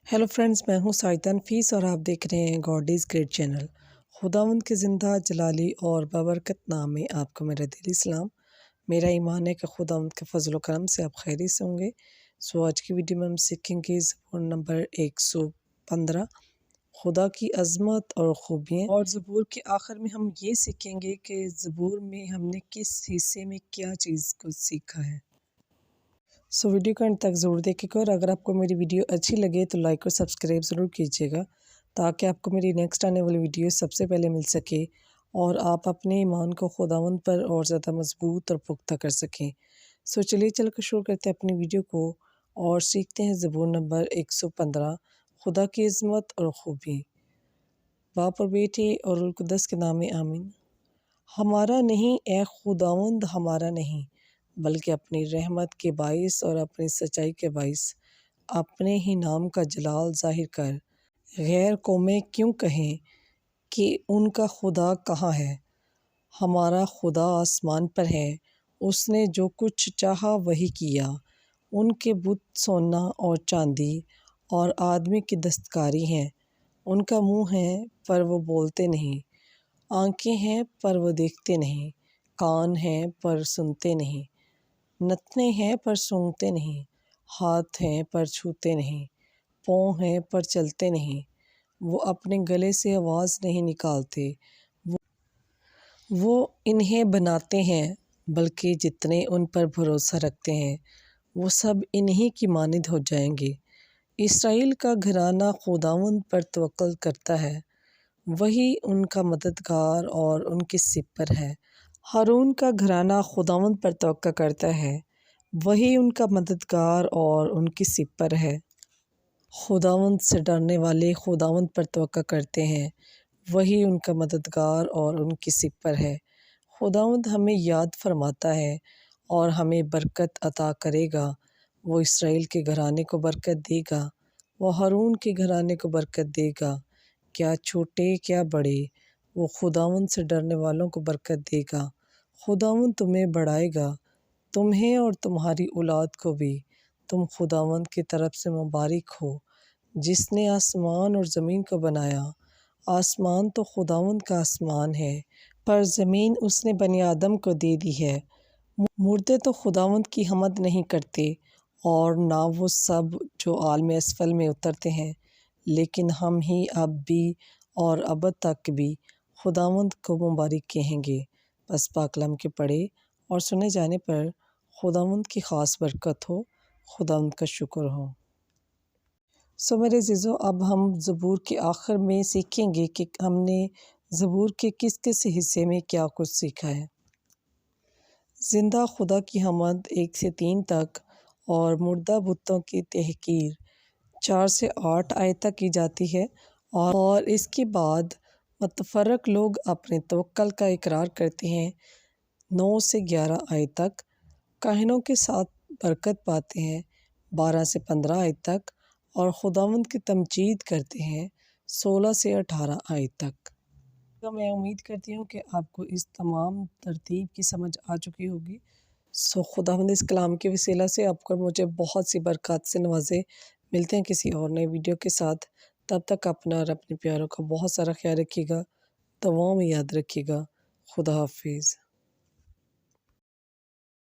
Hello friends, मैं हूं साइता नफीस और आप देख रहे हैं गॉड इज़ ग्रेट चैनल। खुदावंद के ज़िंदा जलाली और बबरकत नाम में आपको मेरा दिली सलाम। मेरा ईमान है कि खुदावंद के फजल व करम से आप खैरी से होंगे। सो आज की वीडियो में हम सीखेंगे ज़बूर नंबर 115, खुदा की अज़मत और खूबियाँ। और ज़बूर के आखिर में हम ये सीखेंगे कि ज़बूर में हमने किस हिस्से में क्या चीज़ को सीखा है। सो वीडियो को अंत तक ज़रूर देखिएगा और अगर आपको मेरी वीडियो अच्छी लगे तो लाइक और सब्सक्राइब ज़रूर कीजिएगा ताकि आपको मेरी नेक्स्ट आने वाली वीडियो सबसे पहले मिल सके और आप अपने ईमान को खुदावंद पर और ज़्यादा मजबूत और पुख्ता कर सकें। सो चलिए चल कर शुरू करते हैं अपनी वीडियो को और सीखते हैं ज़बूर नंबर 115, खुदा की इज़्ज़त और खूबी। बाप और बेटे और रूह कुद्दस के नाम में आमीन। हमारा नहीं ए खुदावंद, हमारा नहीं, बल्कि अपनी रहमत के बाइस और अपनी सच्चाई के बाइस अपने ही नाम का जलाल ज़ाहिर कर गैर कौमें क्यों कहें कि उनका खुदा कहाँ है। हमारा खुदा आसमान पर है, उसने जो कुछ चाहा वही किया। उनके बुत सोना और चांदी और आदमी की दस्तकारी हैं। उनका मुँह है पर वो बोलते नहीं, आँखें हैं पर वो देखते नहीं, कान हैं पर सुनते नहीं, नथने हैं पर सूंघते नहीं, हाथ हैं पर छूते नहीं, पाँव हैं पर चलते नहीं। वो अपने गले से आवाज़ नहीं निकालते। वो इन्हें बनाते हैं, बल्कि जितने उन पर भरोसा रखते हैं वो सब इन्हीं की मानिंद हो जाएंगे। इसराइल का घराना खुदावंद पर तवक्कुल करता है, वही उनका मददगार और उनकी सिपर है। हारून का घराना खुदावंद पर तवक्कुल करता है, वही उनका मददगार और उनकी सिपर है। खुदावंद से डरने वाले खुदावंद पर तवक्कुल करते हैं, वही उनका मददगार और उनकी सिपर है। खुदावंद हमें याद फरमाता है और हमें बरकत अता करेगा। वो इसराइल के घराने को बरकत देगा, वो हारून के घराने को बरकत देगा। क्या छोटे क्या बड़े, वो खुदावंद से डरने वालों को बरकत देगा। खुदावंद तुम्हें बढ़ाएगा, तुम्हें और तुम्हारी औलाद को भी। तुम खुदावंद की तरफ से मुबारक हो, जिसने आसमान और ज़मीन को बनाया। आसमान तो खुदावंद का आसमान है, पर ज़मीन उसने बनी आदम को दे दी है। मुर्दे तो खुदावंद की हमद नहीं करते और ना वो सब जो आलम असफल में उतरते हैं, लेकिन हम ही अब भी और अब तक भी खुदावंद को मुबारक कहेंगे। बस पाक कलाम के पढ़े और सुने जाने पर खुदावंद की ख़ास बरकत हो, खुदावंद का शुक्र हो। सो मेरे अज़ीज़ों, अब हम ज़बूर के आखिर में सीखेंगे कि हमने ज़बूर के किस किस हिस्से में क्या कुछ सीखा है। ज़िंदा खुदा की हमद 1 से 3 तक और मुर्दा बुतों की तहकीर 4 से 8 आयत तक की जाती है और इसके बाद मुतफर्रक लोग अपने तवक्कुल का इकरार करते हैं 9 से 11 आयत तक। काहिनों के साथ बरकत पाते हैं 12 से 15 आयत तक और खुदावंद की तमजीद करते हैं 16 से 18 आयत तक। तो मैं उम्मीद करती हूँ कि आपको इस तमाम तरतीब की समझ आ चुकी होगी। सो खुदावंद इस कलाम के वसीला से आपको मुझे बहुत सी बरकत से नवाजे। मिलते हैं किसी और नए वीडियो के साथ। तब तक अपना और अपने प्यारों का बहुत सारा ख्याल रखिएगा, दुआओं में याद रखिएगा। खुदा हाफिज़।